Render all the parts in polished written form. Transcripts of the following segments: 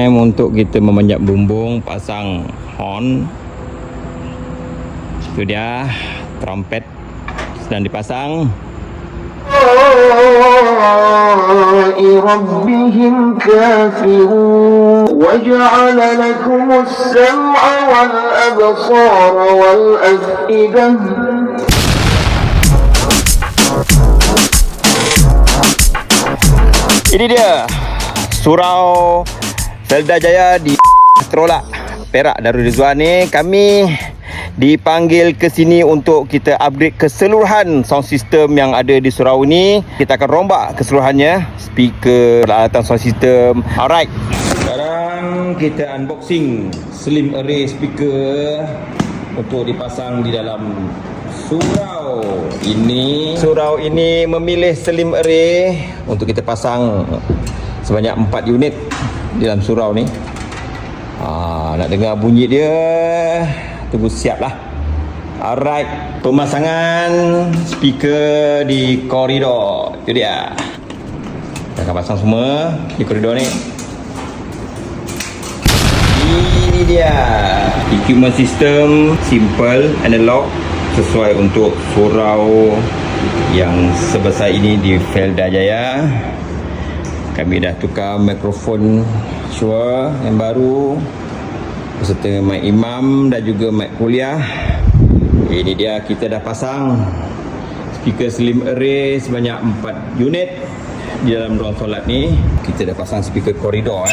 time untuk kita memanjat bumbung, pasang horn. Itu dia, trompet sedang dipasang. ربهم كافرون وجعل لكم السمع والأبصار والأفئدة. Ini dia surau Felda Jaya di Trolak, Perak, Darul Rizwan ni. Kami dipanggil ke sini untuk kita upgrade keseluruhan sound system yang ada di surau ni. Kita akan rombak keseluruhannya, speaker, peralatan sound system. Alright, sekarang kita unboxing slim array speaker untuk dipasang di dalam surau ini. Surau ini memilih slim array untuk kita pasang sebanyak 4 unit di dalam surau ni. Nak dengar bunyi dia, tunggu siap lah. Alright, pemasangan speaker di koridor. Itu dia. Kita akan pasang semua di koridor ni. Ini dia. Equipment system simple, analog, sesuai untuk surau yang sebesar ini di Felda Jaya. Kami dah tukar mikrofon Shure yang baru beserta mic imam dan juga mic kuliah. Ini dia, kita dah pasang speaker slim array sebanyak 4 unit di dalam ruang solat ni. Kita dah pasang speaker koridor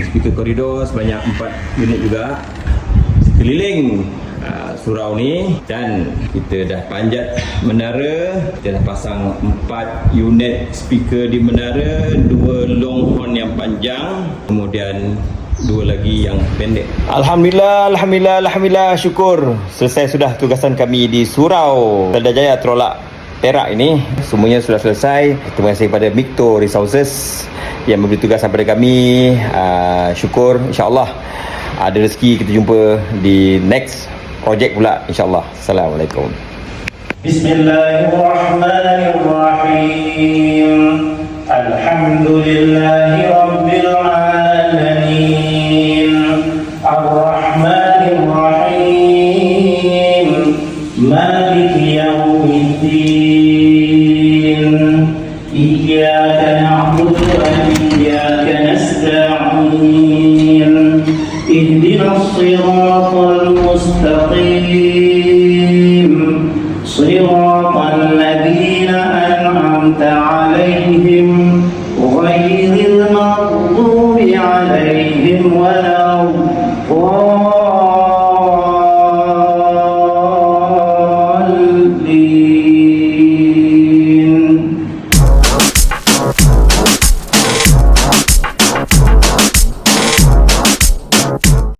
speaker koridor sebanyak 4 unit juga sekeliling surau ni. Dan kita dah panjat menara. Kita dah pasang 4 unit speaker di menara, 2 long horn yang panjang, kemudian 2 lagi yang pendek. Alhamdulillah, syukur selesai sudah tugasan kami di surau Felda Jaya Trolak, Perak ini. Semuanya sudah selesai. Terima kasih kepada Mikto Resources yang memberi tugasan kepada kami. Syukur, insyaAllah ada rezeki kita jumpa di next projek pula, insyaAllah. Assalamualaikum. Bismillahirrahmanirrahim. Alhamdulillahi Rabbil Alamin. Ar-Rahmanirrahim. Maliki Yawmiddin. Iyyaka na'budu wa iyyaka nasta'in. Ihdinas siratal mustaqim. Siratal ladzina an'amta 'alaihim ghairil maghdubi 'alaihim waladdallin.